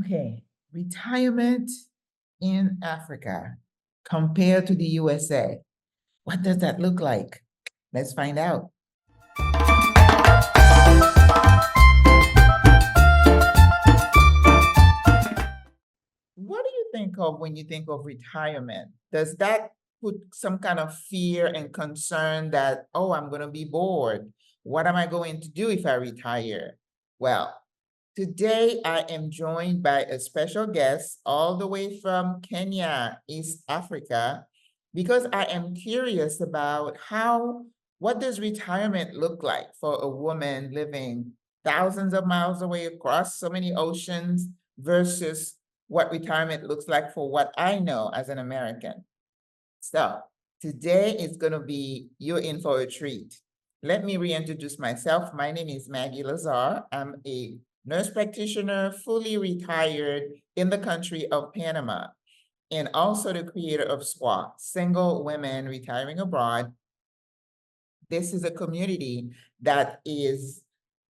Okay, retirement in Africa compared to the USA. What does that look like? Let's find out. What do you think of when you think of retirement? Does that put some kind of fear and concern that, oh, I'm going to be bored? What am I going to do if I retire? Well, today I am joined by a special guest all the way from Kenya, East Africa, because I am curious about what does retirement look like for a woman living thousands of miles away across so many oceans versus what retirement looks like for what I know as an American. So today is going to be, you're in for a treat. Let me reintroduce myself. My name is Maggie Lazar. I'm a nurse practitioner, fully retired in the country of Panama, and also the creator of SWRA, Single Women Retiring Abroad. This is a community that is,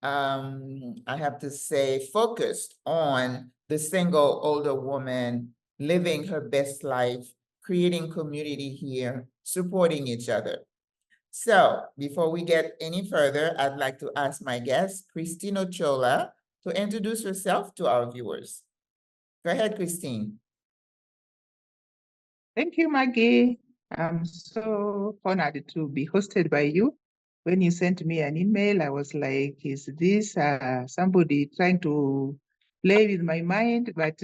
I have to say, focused on the single older woman living her best life, creating community here, supporting each other. So before we get any further, I'd like to ask my guest, Christine Ochola, to introduce herself to our viewers. Go ahead, Christine. Thank you, Maggie. I'm so honored to be hosted by you. When you sent me an email, I was like, is this somebody trying to play with my mind? But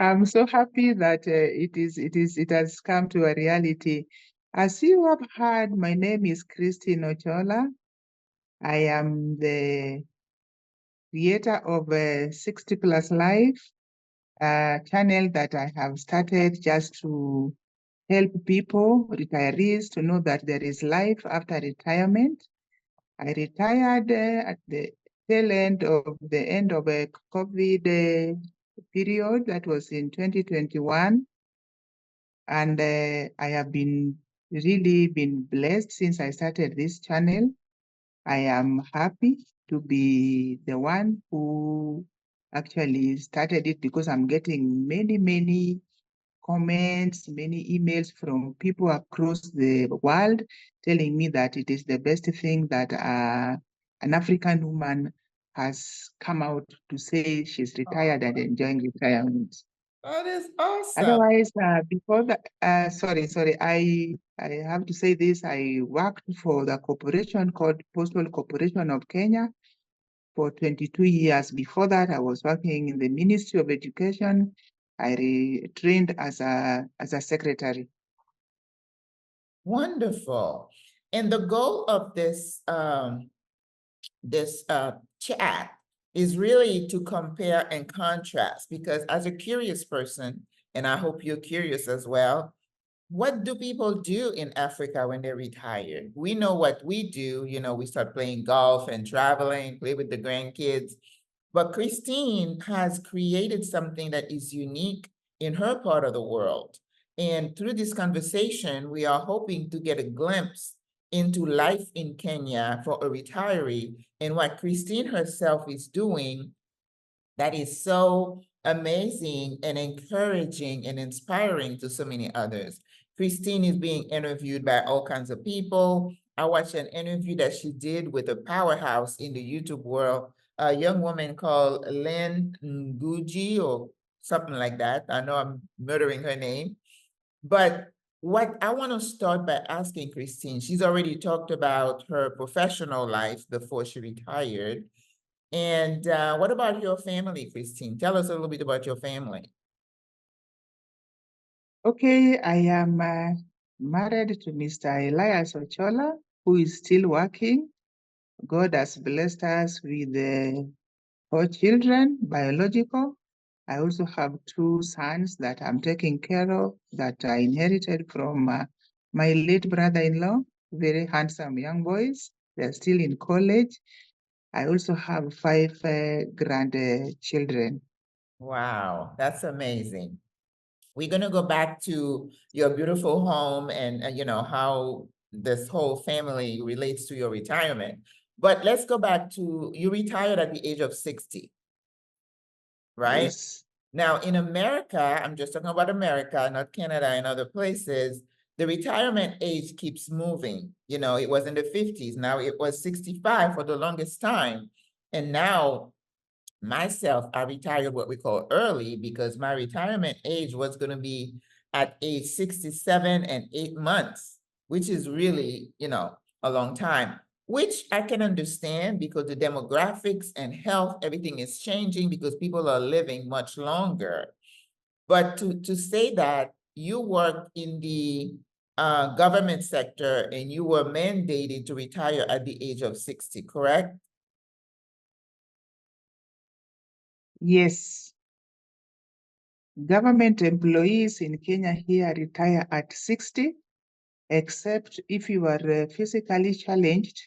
I'm so happy that it has come to a reality. As you have heard, my name is Christine Ochola. I am the creator of 60 Plus Life, a channel that I have started just to help people, retirees, to know that there is life after retirement. I retired at the tail end of a COVID period. That was in 2021. And I have really been blessed since I started this channel. I am happy to be the one who actually started it because I'm getting many comments, many emails from people across the world telling me that it is the best thing that an African woman has come out to say she's retired and enjoying retirement. That is awesome. Otherwise, before that, I have to say this, I worked for the corporation called Postal Corporation of Kenya for 22 years. Before that, I was working in the Ministry of Education. I trained as a secretary. Wonderful. And the goal of this chat is really to compare and contrast, because as a curious person, and I hope you're curious as well, what do people do in Africa when they're retired? We know what we do. We start playing golf and traveling, play with the grandkids. But Christine has created something that is unique in her part of the world. And through this conversation, we are hoping to get a glimpse into life in Kenya for a retiree and what Christine herself is doing that is so amazing and encouraging and inspiring to so many others. Christine is being interviewed by all kinds of people. I watched an interview that she did with a powerhouse in the YouTube world, a young woman called Lynn Ngugi or something like that. I know I'm murdering her name. But what I want to start by asking Christine, she's already talked about her professional life before she retired. And what about your family, Christine? Tell us a little bit about your family. Okay, I am married to Mr. Elias Ochola, who is still working. God has blessed us with 4 children, biological. I also have 2 sons that I'm taking care of that I inherited from my late brother-in-law, very handsome young boys. They're still in college. I also have 5 grandchildren. Wow, that's amazing. We're going to go back to your beautiful home and, how this whole family relates to your retirement. But let's go back to, you retired at the age of 60. right? Yes. Now, in America, I'm just talking about America, not Canada and other places, the retirement age keeps moving. You know, it was in the 50s, now it was 65 for the longest time. And now myself, I retired what we call early because my retirement age was going to be at age 67 and 8 months, which is really, you know, a long time, which I can understand because the demographics and health, everything is changing because people are living much longer. But to say that you worked in the government sector and you were mandated to retire at the age of 60, correct? Yes. Government employees in Kenya here retire at 60, except if you are physically challenged,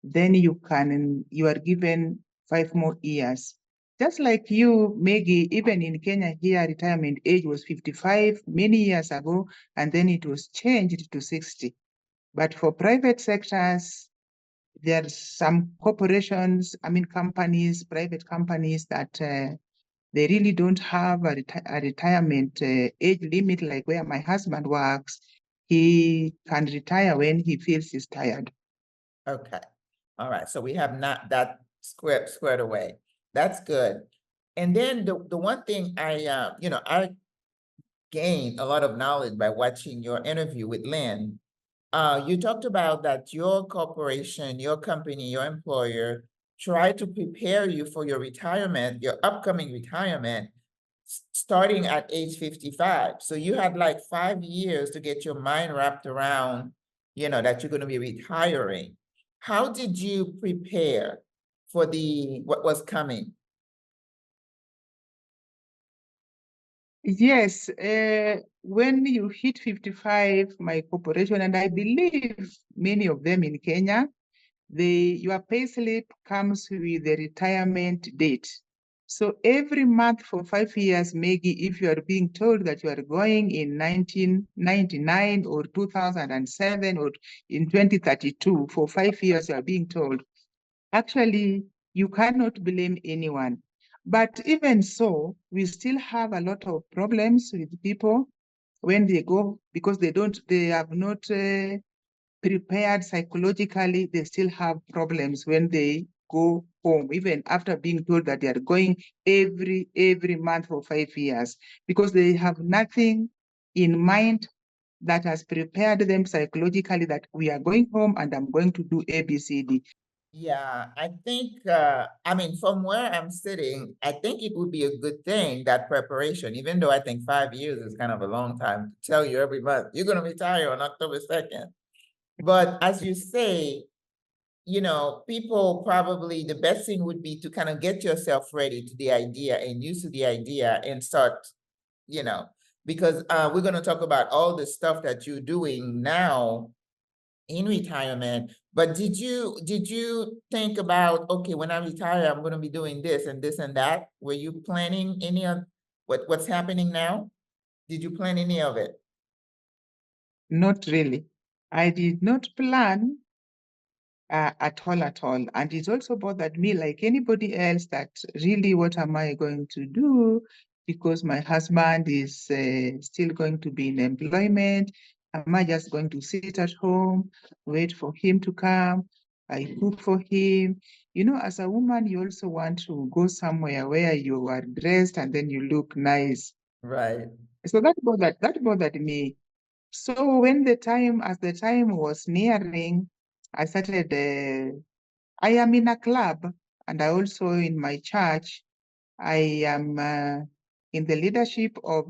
then you are given 5 more years. Just like you, Maggie, even in Kenya here, retirement age was 55 many years ago, and then it was changed to 60. But for private sectors, there are some corporations, companies, private companies that they really don't have a retirement age limit like where my husband works. He can retire when he feels he's tired. Okay. All right. So we have not that squared away. That's good. And then the one thing I gained a lot of knowledge by watching your interview with Lynn. You talked about that your corporation, your company, your employer tried to prepare you for your retirement, your upcoming retirement, starting at age 55. So you had like 5 years to get your mind wrapped around, you know, that you're going to be retiring. How did you prepare for what was coming? Yes, when you hit 55, my corporation, and I believe many of them in Kenya, your payslip comes with the retirement date. So every month for 5 years, Maggie, if you are being told that you are going in 1999 or 2007 or in 2032, for 5 years you are being told, actually, you cannot blame anyone. But even so, we still have a lot of problems with people when they go because they have not prepared psychologically. They still have problems when they go home, even after being told that they are going every month for 5 years, because they have nothing in mind that has prepared them psychologically that we are going home and I'm going to do ABCD. Yeah, I think, I mean, from where I'm sitting, I think it would be a good thing, that preparation, even though I think 5 years is kind of a long time to tell you every month, you're going to retire on October 2nd. But as you say, you know, people probably, the best thing would be to kind of get yourself ready to the idea and used to the idea and start, you know, because we're going to talk about all the stuff that you're doing now in retirement. But did you think about, okay, when I retire, I'm going to be doing this and this and that? Were you planning any of what's happening now? Did you plan any of it? Not really. I did not plan at all. And it also bothered me like anybody else that really, what am I going to do? Because my husband is still going to be in employment. Am I just going to sit at home, wait for him to come? I cook for him. You know, as a woman, you also want to go somewhere where you are dressed and then you look nice. Right. So that bothered me. So as the time was nearing, I started, I am in a club and I also in my church, I am in the leadership of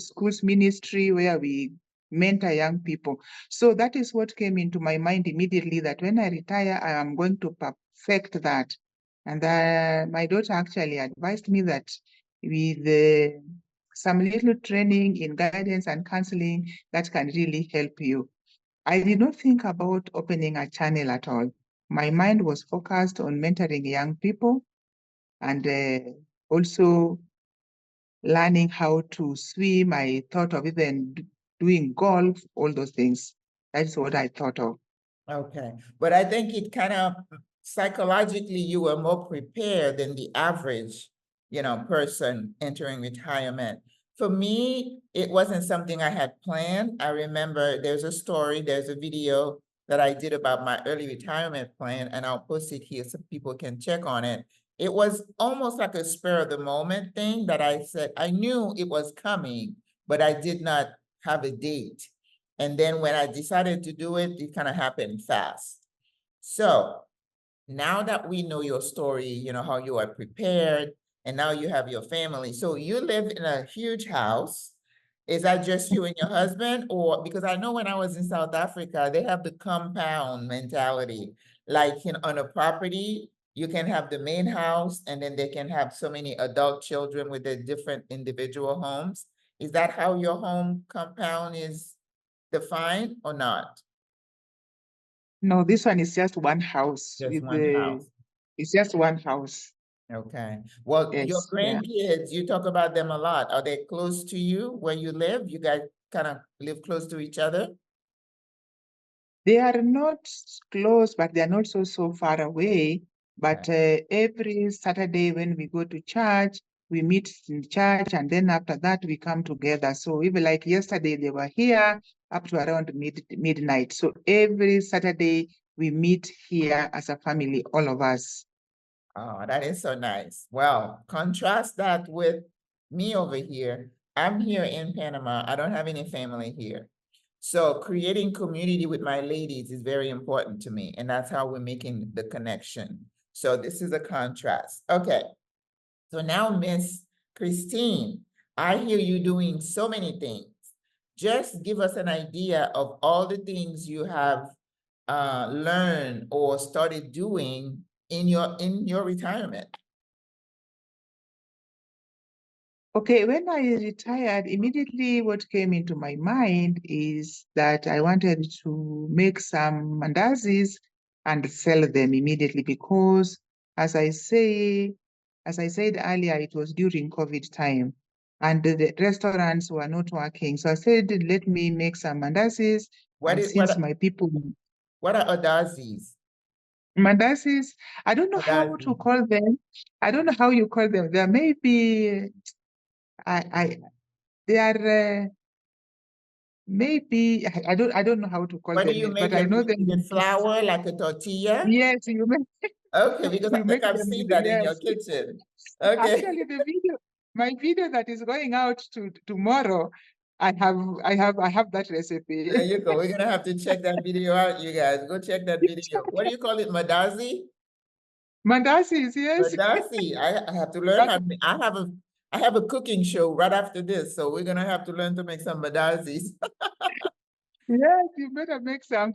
schools ministry where we mentor young people. So that is what came into my mind immediately, that when I retire, I am going to perfect that. And my daughter actually advised me that with some little training in guidance and counseling, that can really help you. I did not think about opening a channel at all. My mind was focused on mentoring young people and also learning how to swim. I thought of even doing golf, all those things. That's what I thought of. Okay, but I think it kind of psychologically you were more prepared than the average, person entering retirement. For me, it wasn't something I had planned. I remember there's a video that I did about my early retirement plan, and I'll post it here so people can check on it. It was almost like a spur of the moment thing that I said, I knew it was coming, but I did not have a date. And then when I decided to do it, it kind of happened fast. So now that we know your story, how you are prepared, and now you have your family. So you live in a huge house. Is that just you and your husband? Or because I know when I was in South Africa, they have the compound mentality. Like on a property, you can have the main house and then they can have so many adult children with their different individual homes. Is that how your home compound is defined or not? No, this one is just one house Just with one the, house. it's just one house. Okay. Well, your Yes, yeah. grandkids, you talk about them a lot. Are they close to you where you live? You guys kind of live close to each other? They are not close, but they are not so far away. But every Saturday when we go to church, we meet in church, and then after that we come together. So even like yesterday, they were here up to around midnight. So every Saturday we meet here as a family, all of us. Oh, that is so nice. Well, contrast that with me over here. I'm here in Panama. I don't have any family here. So creating community with my ladies is very important to me, and that's how we're making the connection. So this is a contrast. Okay. So now, Miss Christine, I hear you doing so many things. Just give us an idea of all the things you have learned or started doing in your retirement. Okay, when I retired, immediately what came into my mind is that I wanted to make some mandazis and sell them immediately because, as I said earlier, it was during COVID time and the restaurants were not working. So I said, let me make some mandazis. What And is since my people, what are odazis? mandazis, I don't know how to Odazi. call them. I don't know how you call them. There may be, I they are maybe I don't know how to call What do them you yet, but make I them know with? them Is in it pieces. flour like a tortilla? Yes, you make Okay, because I you think make I've them seen with that in your yes. kitchen. Okay. Actually, my video that is going out tomorrow, I have that There recipe. you go. We're gonna have to check that video out, you guys. Go check that video. What do you call it? Madazi? Mandasis, yes. Madazi. I have to learn But how to make, I have a cooking show right after this, so we're gonna have to learn to make some madazis. yes, you better make some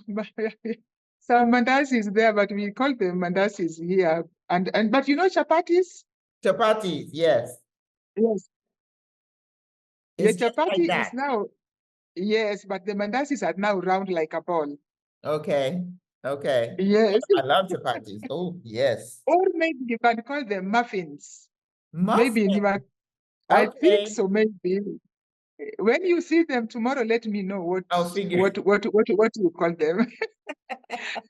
some mandasis there, but we call them mandasis here. And but you know chapatis? Chapatis, yes. Yes. Yeah, It's just like chapati is that. now, yes, but the mandasis are now round like a ball. Okay. Okay. Yes. I love chapatis. Oh, yes. Or maybe you can call them muffins. Maybe in Muffin. your, I think Okay. so, maybe. When you see them tomorrow, let me know I'll figure. what you call them.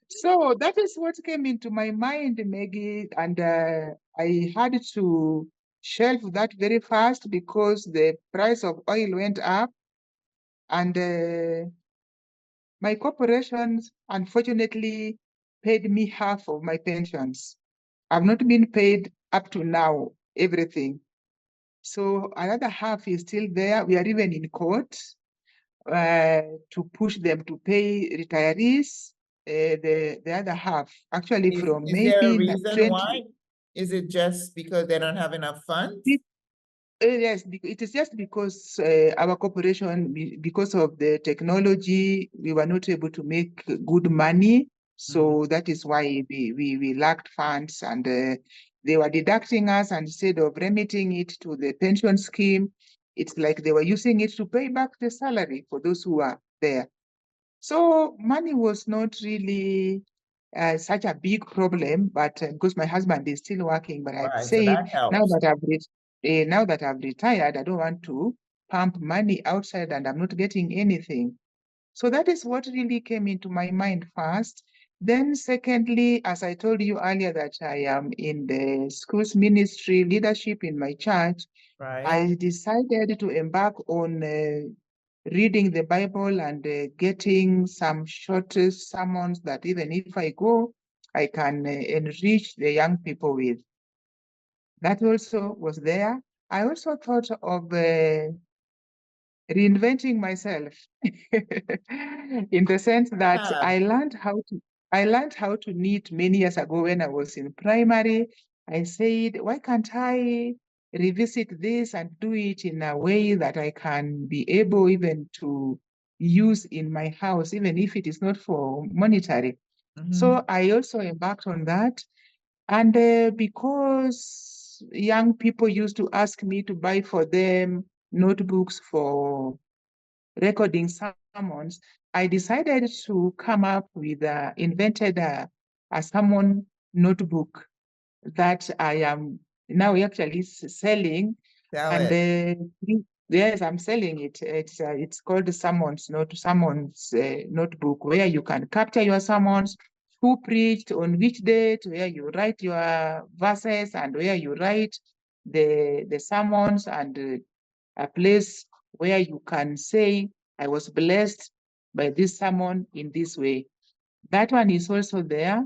So that is what came into my mind, Maggie, and I had to shelve that very fast because the price of oil went up, and my corporations unfortunately paid me half of my pensions. I've not been paid up to now, everything. So another half is still there. We are even in court to push them to pay retirees. The other half, actually from Is there a maybe reason 20, why? Is it just because they don't have enough funds? Yes, it is just because our corporation, because of the technology, we were not able to make good money. So that is why we lacked funds, and they were deducting us, and instead of remitting it to the pension scheme, it's like they were using it to pay back the salary for those who are there. So money was not really such a big problem, but because my husband is still working, but I've Right, so said that helps. now that I've retired, I don't want to pump money outside and I'm not getting anything. So that is what really came into my mind first. Then secondly, as I told you earlier that I am in the schools ministry leadership in my church, Right? I decided to embark on reading the Bible and getting some short sermons that even if I go, I can enrich the young people with. That also was there. I also thought of reinventing myself in the sense that Yeah. I learned how to knit many years ago when I was in primary. I said, why can't I revisit this and do it in a way that I can be able even to use in my house, even if it is not for monetary. Mhm. So I also embarked on that. And because young people used to ask me to buy for them notebooks for recording sermons, I decided to come up with, invented a sermon notebook that I am now actually selling. Tell And it. yes, I'm selling it. It's called the Sermons notebook, where you can capture your sermons, who preached on which date, where you write your verses, and where you write the sermons, and a place where you can say, I was blessed by this sermon in this way. That one is also there.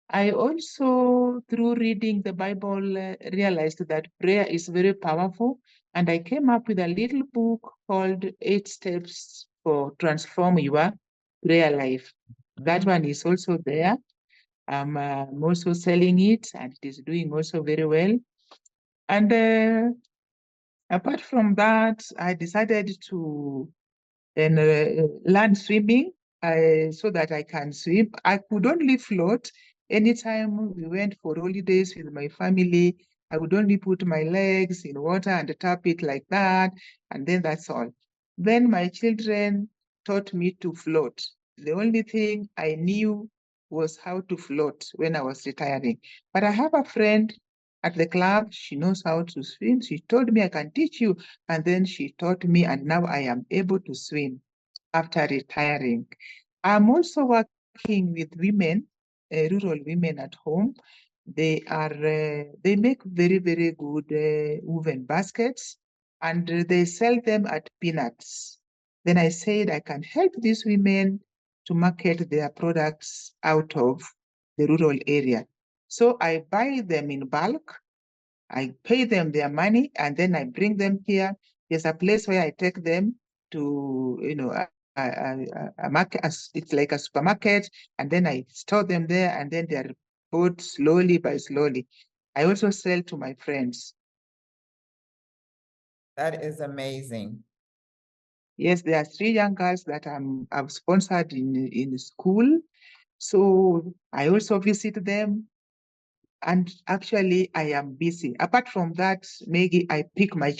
I also, through reading the Bible, realized that prayer is very powerful. And I came up with a little book called 8 Steps for Transform Your Prayer Life. That Mhm. one is also there. I'm also selling it, and it is doing also very well. And apart from that, I decided to learn swimming so that I can swim. I could only float. Anytime we went for holidays with my family, I would only put my legs in water and tap it like that, and then that's all. Then my children taught me to float. The only thing I knew was how to float when I was retiring. But I have a friend at the club, she knows how to swim. She told me I can teach you. And then she taught me, and now I am able to swim after retiring. I'm also working with women, rural women at home. They make very, very good woven baskets, and they sell them at peanuts. Then I said I can help these women to market their products out of the rural area. So I buy them in bulk, I pay them their money, and then I bring them here. There's a place where I take them to, a market. It's like a supermarket, and then I store them there, and then they're bought slowly by slowly. I also sell to my friends. That is amazing. Yes, there are 3 young girls that I've sponsored in school. So I also visit them. And actually, I am busy. Apart from that, Maggie, I pick my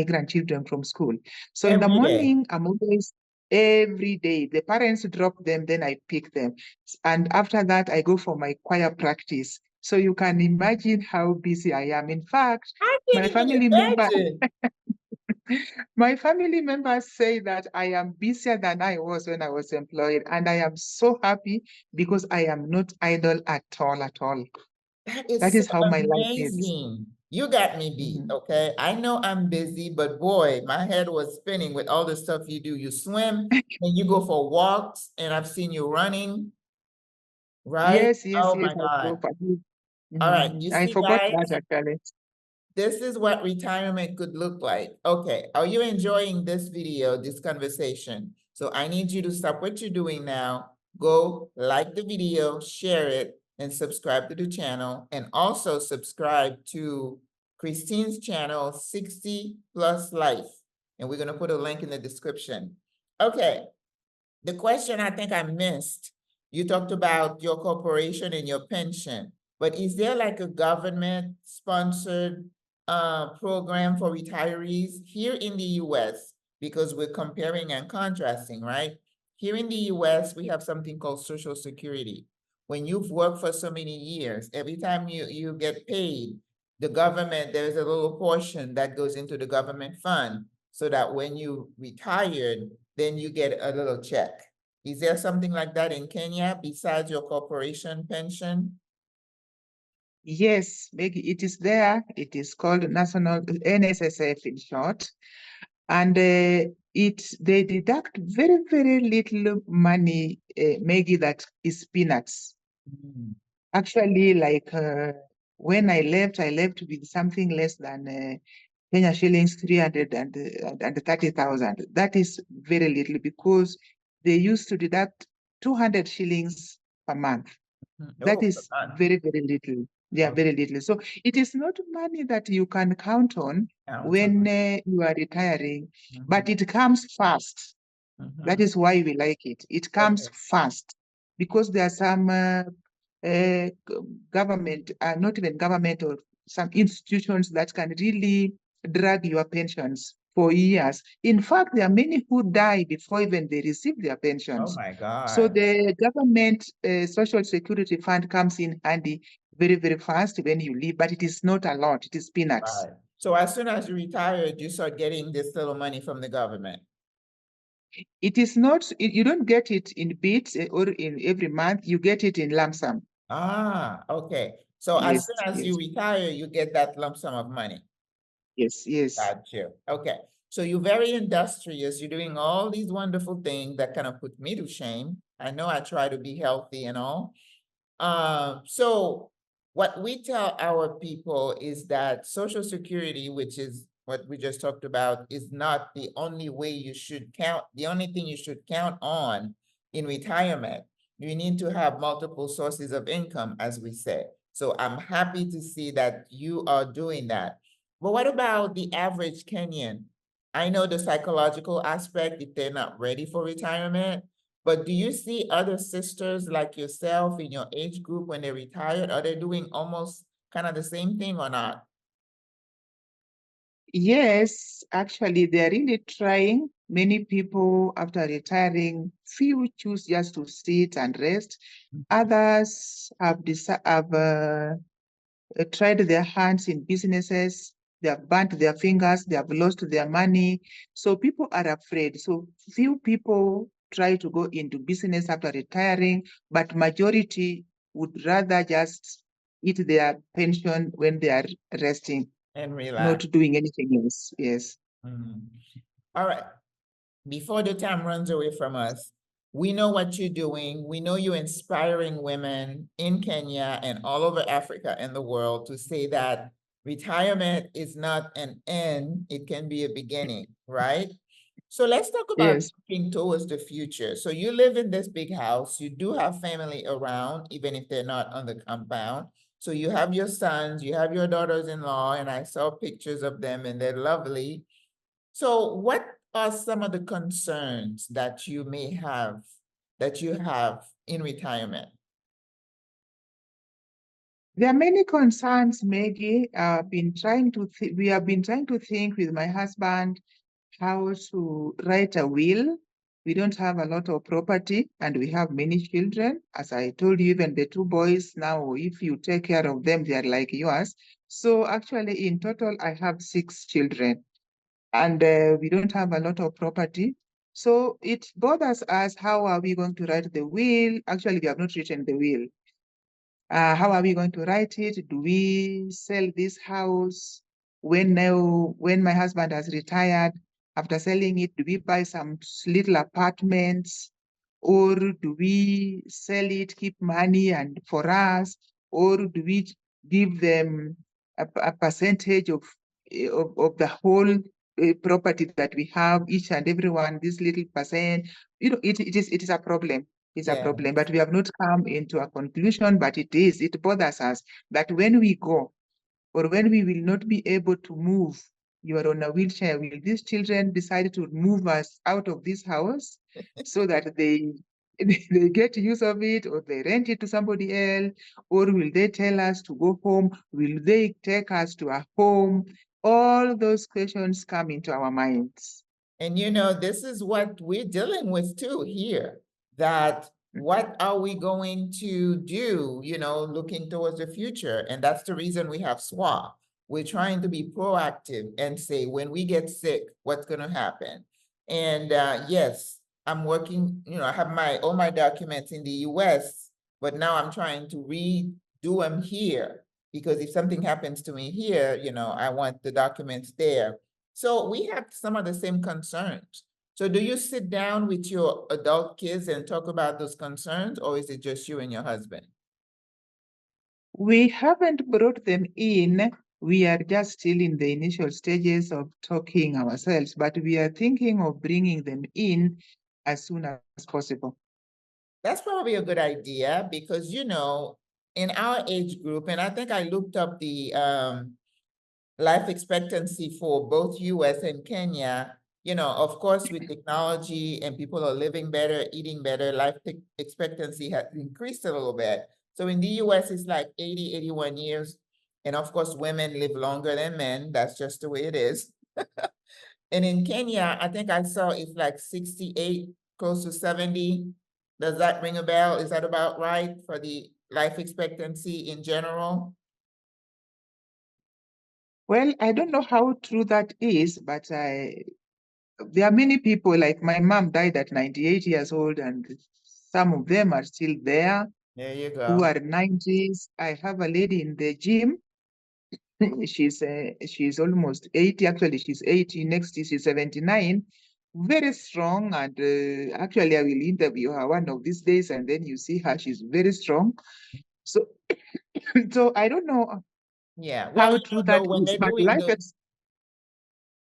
grandchildren from school. So in the Every day. morning, I'm always every day. The parents drop them, then I pick them. And after that, I go for my choir practice. So you can imagine how busy I am. In fact, I can my even family member, imagine. my family members say that I am busier than I was when I was employed. And I am so happy because I am not idle at all, at all. That That is so is how my life is. amazing. You got me beat, Mhm. okay? I know I'm busy, but boy, my head was spinning with all the stuff you do. You swim and you go for walks, and I've seen you running, right? Yes, yes, Oh yes, my I God. go for it. All right, you I see, forgot guys, that actually. this is what retirement could look like. Okay, are you enjoying this video, this conversation? So I need you to stop what you're doing now, go like the video, share it, and subscribe to the channel, and also subscribe to Christine's channel, 60 Plus Life. And we're gonna put a link in the description. Okay, the question I think I missed, you talked about your corporation and your pension, but is there like a government sponsored program for retirees here in the US? Because we're comparing and contrasting, right? Here in the US, we have something called Social Security. When you've worked for so many years, every time you get paid, the government, there's a little portion that goes into the government fund so that when you retired, then you get a little check. Is there something like that in Kenya besides your corporation pension? Yes, Maggie, it is there. It is called National NSSF in short. And they deduct very, very little money, Maggie, that is peanuts. Mm. Actually, like when I left with something less than Kenya shillings 330,000. That is very little because they used to deduct 200 shillings per month. That Oh, is very, very little. Yeah, okay. very little. So it is not money that you can count on Count when on. you are retiring, Mhm, but it comes fast. That mhm. is why we like it. It comes Okay. fast because there are some government, not even government, or some institutions that can really drag your pensions for years. In fact, there are many who die before even they receive their Oh pensions. my So God. the government social security fund comes in handy very, very fast when you leave, but it is not a lot. It is peanuts. Right. So as soon as you retired, you start getting this little money from the government. It is not, you don't get it in bits or in every month. You get it in lump sum. Ah, okay. So as Yes, soon as you yes, retire, you get that lump sum of money. yes, yes. Got you. Okay. So you're very industrious. You're doing all these wonderful things that kind of put me to shame. I know I try to be healthy and all. So what we tell our people is that Social Security, which is what we just talked about, is not the only way you should count, the only thing you should count on in retirement. You need to have multiple sources of income, as we say. So I'm happy to see that you are doing that. But what about the average Kenyan? I know the psychological aspect if they're not ready for retirement, but do you see other sisters like yourself in your age group when they retired? Are they doing almost kind of the same thing or not? Yes, actually, they're really trying. Many people, after retiring, few choose just to sit and rest. Others have tried their hands in businesses. They have burnt their fingers. They have lost their money. So people are afraid. So few people try to go into business after retiring, but majority would rather just eat their pension when they are resting, And not relax. doing anything else. Yes. Mhm. All right. Before the time runs away from us, we know what you're doing. We know you're inspiring women in Kenya and all over Africa and the world to say that retirement is not an end, it can be a beginning, right? So let's talk about Yes. looking towards the future. So you live in this big house, you do have family around, even if they're not on the compound. So you have your sons, you have your daughters-in-law, and I saw pictures of them and they're lovely. So what are some of the concerns that you may have, that you have in retirement? There are many concerns, Maggie. We have been trying to think with my husband how to write a will. We don't have a lot of property and we have many children. As I told you, even the two boys now, if you take care of them, they are like yours. So actually, in total, I have 6 children and we don't have a lot of property. So it bothers us. How are we going to write the will? Actually, we have not written the will. How are we going to write it? Do we sell this house when my husband has retired? After selling it, do we buy some little apartments? Or do we sell it, keep money and for us? Or do we give them a percentage of the whole property that we have, each and every one, this little percent? It is a problem. It's a Yeah. problem, but we have not come into a conclusion, but it bothers us that when we go or when we will not be able to move, you are on a wheelchair, will these children decide to move us out of this house so that they get use of it, or they rent it to somebody else, or will they tell us to go home? Will they take us to a home? All those questions come into our minds. And this is what we're dealing with too here, that what are we going to do, looking towards the future? And that's the reason we have SWRA. We're trying to be proactive and say, when we get sick, what's going to happen? And yes, I'm working, I have all my documents in the US, but now I'm trying to redo them here because if something happens to me here, I want the documents there. So we have some of the same concerns. So do you sit down with your adult kids and talk about those concerns, or is it just you and your husband? We haven't brought them in. We are just still in the initial stages of talking ourselves, but we are thinking of bringing them in as soon as possible. That's probably a good idea because, in our age group, and I think I looked up the life expectancy for both US and Kenya, of course, with technology and people are living better, eating better, life expectancy has increased a little bit. So in the US, it's like 80, 81 years. And of course, women live longer than men. That's just the way it is. And in Kenya, I think I saw it's like 68, close to 70. Does that ring a bell? Is that about right for the life expectancy in general? Well, I don't know how true that is, but there are many people, like my mom died at 98 years old, and some of them are still there There you who go. are 90s. I have a lady in the gym. She's almost 80. Actually, she's 80. Next year, she's 79. Very strong. And actually, I will interview her one of these days, and then you see her. She's very strong. So, so I don't know Yeah. Well, how true though, that when is, they're but doing those,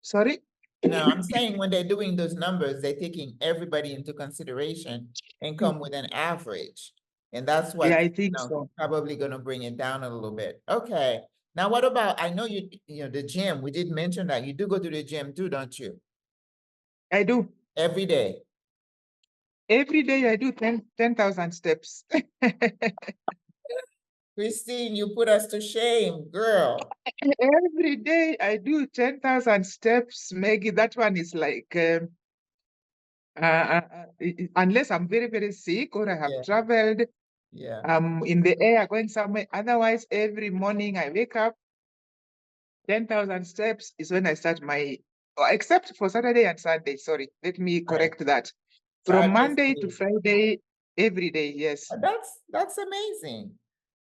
sorry. no, I'm saying when they're doing those numbers, they're taking everybody into consideration and come with an average. And that's Yeah, what, I think so. probably gonna bring it down a little bit. Okay. Now, what about, I know the gym, we did mention that you do go to the gym too, don't you? I do. Every day. Every day I do 10,000 steps. Christine, you put us to shame, girl. Every day I do 10,000 steps. Maggie, that one is like, unless I'm very, very sick or I have Yeah, traveled, yeah. in the air going somewhere. Otherwise, every morning I wake up, 10,000 steps is when I start my, except for Saturday and Sunday. Sorry, let me Right. correct that. So I From just Monday to did. Friday, every day, yes. That's amazing.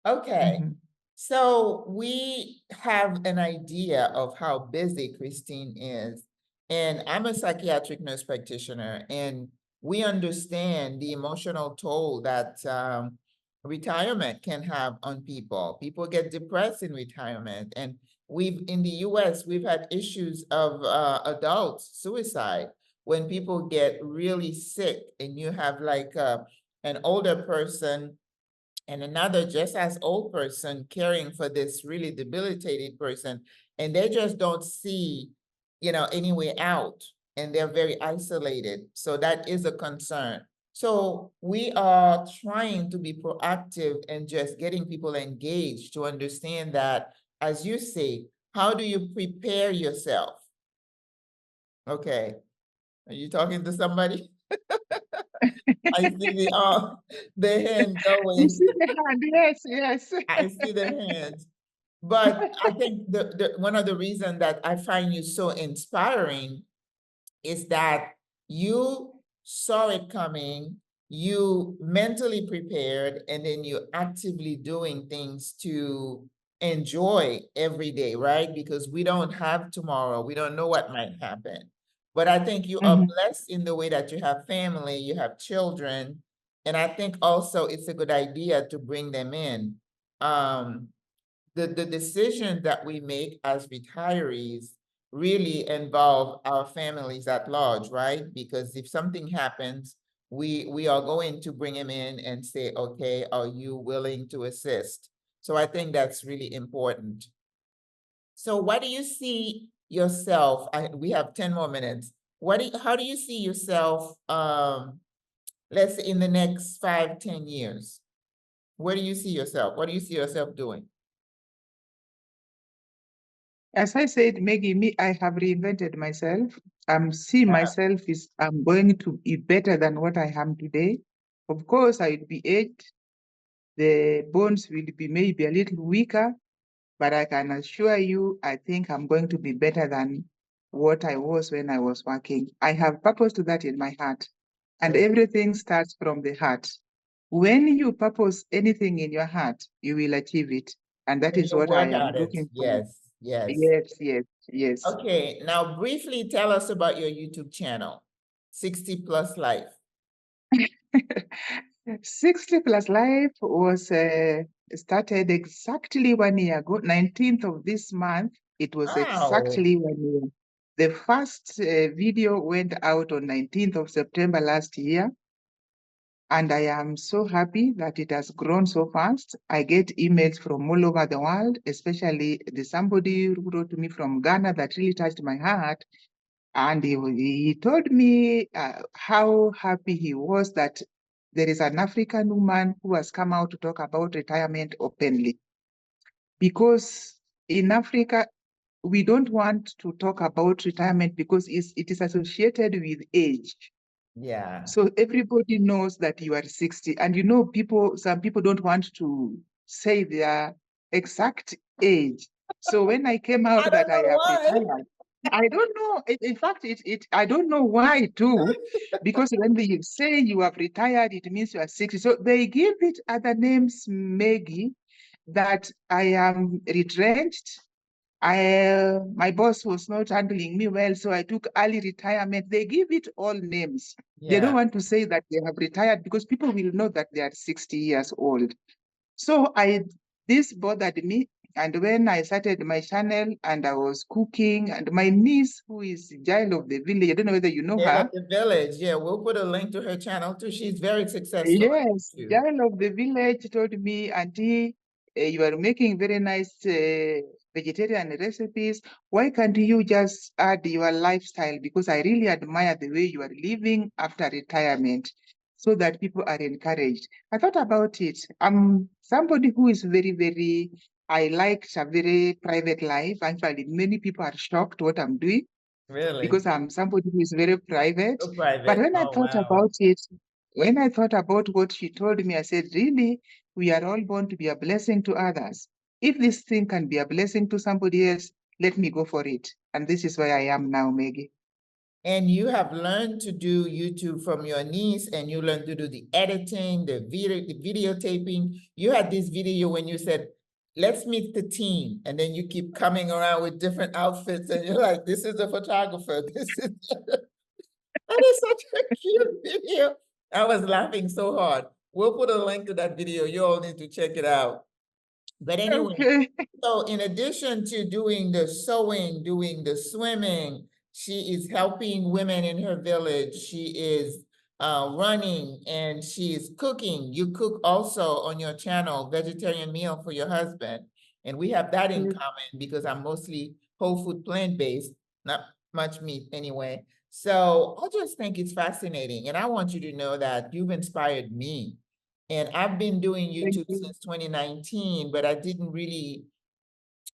Okay. Mhm. So we have an idea of how busy Christine is. And I'm a psychiatric nurse practitioner, and we understand the emotional toll that retirement can have on people. People get depressed in retirement. And in the US, we've had issues of adults suicide when people get really sick and you have like an older person and another just as old person caring for this really debilitated person, and they just don't see, any way out, and they're very isolated. So that is a concern. So we are trying to be proactive and just getting people engaged to understand that, as you say, how do you prepare yourself? Okay, are you talking to somebody? I see the hand You going. see the hand, yes, yes. I see the hands. But I think one of the reasons that I find you so inspiring is that you saw it coming, you mentally prepared, and then you're actively doing things to enjoy every day, right? Because we don't have tomorrow, we don't know what might happen. But I think you are Mhm. blessed in the way that you have family, you have children, and I think also it's a good idea to bring them in. Um, the decisions that we make as retirees really involve our families at large, right? Because if something happens, we are going to bring him in and say, okay, are you willing to assist? So I think that's really important. So what do you see yourself? We have 10 more minutes. How do you see yourself, let's say in the next 5, 10 years? Where do you see yourself? What do you see yourself doing? As I said, Maggie, I have reinvented myself. See Yeah. myself is I'm going to be better than what I am today. Of course, I will be aged. The bones will be maybe a little weaker, but I can assure you, I think I'm going to be better than what I was when I was working. I have purpose to that in my heart. and everything starts from the heart. When you purpose anything in your heart, you will achieve it. And that And is you what I work am at it. looking for. Yes, yes. Yes, yes, yes. Okay, now briefly tell us about your YouTube channel, 60 Plus Life. 60 Plus Life was started exactly 1 year ago, 19th of this month. It was Wow. exactly 1 year. The first video went out on 19th of September last year. And I am so happy that it has grown so fast. I get emails from all over the world, especially somebody who wrote to me from Ghana that really touched my heart. And he told me how happy he was that there is an African woman who has come out to talk about retirement openly. Because in Africa, we don't want to talk about retirement because it is associated with age. Yeah. So everybody knows that you are 60. And some people don't want to say their exact age. So when I came out I that don't I know have why. retired, I don't know. In fact, I don't know why too, because when they say you have retired, it means you are 60. So they give it other names, Maggie, that I am retrenched. My boss was not handling me well, so I took early retirement. They give it all names. They don't Yeah. want to say that they have retired because people will know that they are 60 years old. So this bothered me. And when I started my channel and I was cooking, and my niece, who is Giant of the Village, I don't know whether you know Tale her. of the Village. Yeah, we'll put a link to her channel too. She's very successful on Yes, YouTube. Giant of the Village told me, Auntie, you are making very nice vegetarian recipes. Why can't you just add your lifestyle? Because I really admire the way you are living after retirement so that people are encouraged. I thought about it. I'm somebody who is I like a very private life. Actually, many people are shocked what I'm doing Really? because I'm somebody who is very private. So But private. when I Oh, thought wow. about it, when I thought about what she told me, I said, really, we are all born to be a blessing to others. If this thing can be a blessing to somebody else, let me go for it. And this is where I am now, Maggie. And you have learned to do YouTube from your niece, and you learned to do the editing, the videotaping. You had this video when you said, let's meet the team. And then you keep coming around with different outfits, and you're like, this is a photographer. This is that is such a cute video. I was laughing so hard. We'll put a link to that video. You all need to check it out. But anyway, Okay. so in addition to doing the sewing, doing the swimming, she is helping women in her village. She is running and she is cooking. You cook also on your channel, vegetarian meal for your husband. And we have that in common because I'm mostly whole food plant-based, not much meat anyway. So I just think it's fascinating. And I want you to know that you've inspired me. And I've been doing Thank YouTube you. since 2019, but I didn't really,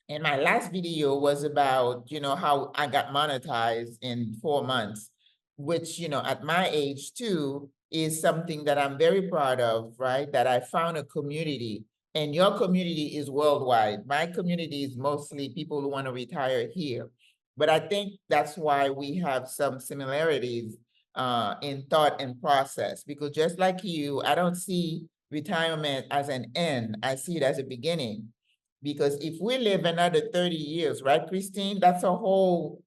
and my last video was about, how I got monetized in 4 months, which, at my age too, is something that I'm very proud of, right? That I found a community, and your community is worldwide. My community is mostly people who want to retire here. But I think that's why we have some similarities in thought and process, because just like you, I don't see retirement as an end. I see it as a beginning. Because if we live another 30 years, right, Christine, that's a whole,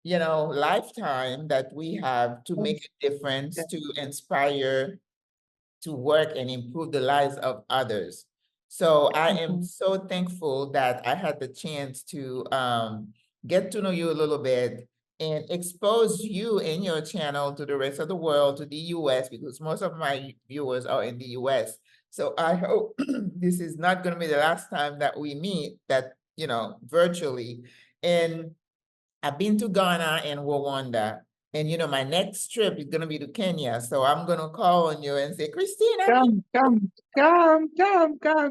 lifetime that we have to make Yes. a difference, to inspire, to work and improve the lives of others. So I am Mhm. so thankful that I had the chance to get to know you a little bit and expose you and your channel to the rest of the world, to the US, because most of my viewers are in the US. So I hope this is not going to be the last time that we meet, that, virtually. And I've been to Ghana and Rwanda. And my next trip is gonna be to Kenya. So I'm gonna call on you and say, Christine, I'm here. Come.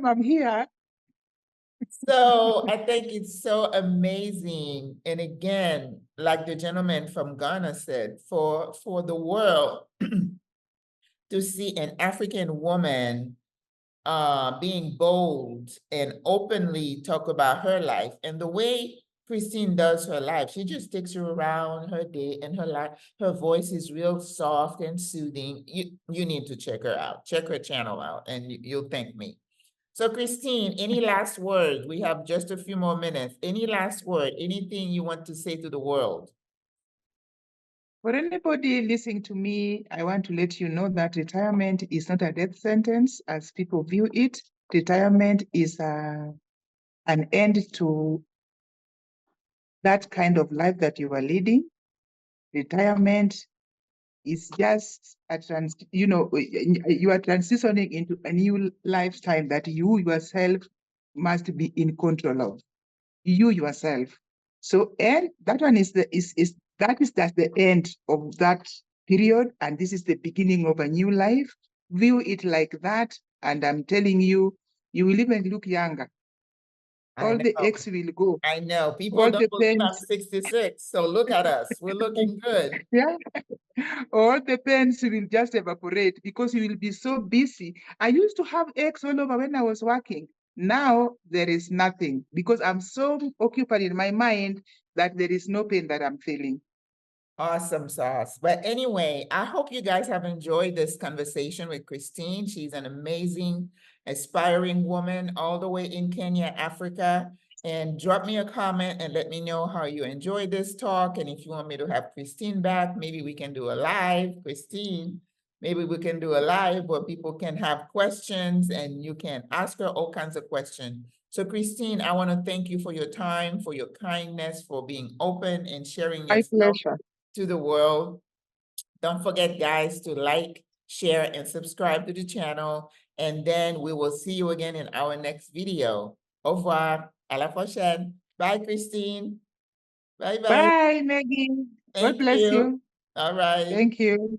I'm here. So I think it's so amazing. And again, like the gentleman from Ghana said, for the world to see an African woman being bold and openly talk about her life and the way Christine does her life. She just takes you around her day and her life. Her voice is real soft and soothing. You need to check her out. Check her channel out, and you'll thank me. So, Christine, any last words? We have just a few more minutes. Any last word? Anything you want to say to the world? For anybody listening to me, I want to let you know that retirement is not a death sentence as people view it. Retirement is an end to that kind of life that you are leading. Retirement is just you are transitioning into a new lifestyle that you yourself must be in control of. You yourself. So, and that one is that's the end of that period, and this is the beginning of a new life. View it like that, and I'm telling you, you will even look younger. I All the know. eggs will go. I know. People All don't the believe I'm pains, 66. So look at us. We're looking good. yeah, all the pains will just evaporate because you will be so busy. I used to have eggs all over when I was working. Now there is nothing because I'm so occupied in my mind that there is no pain that I'm feeling. Awesome sauce. But anyway, I hope you guys have enjoyed this conversation with Christine. She's an amazing, aspiring woman all the way in Kenya, Africa. And drop me a comment and let me know how you enjoyed this talk. And if you want me to have Christine back, maybe we can do a live. Christine, maybe we can do a live where people can have questions and you can ask her all kinds of questions. So Christine, I want to thank you for your time, for your kindness, for being open and sharing your My story pleasure. to the world. Don't forget, guys, to like, share, and subscribe to the channel. And then we will see you again in our next video. Au revoir. À la prochaine. Bye, Christine. Bye-bye. Bye, Maggie. God Thank bless you. you. All right. Thank you.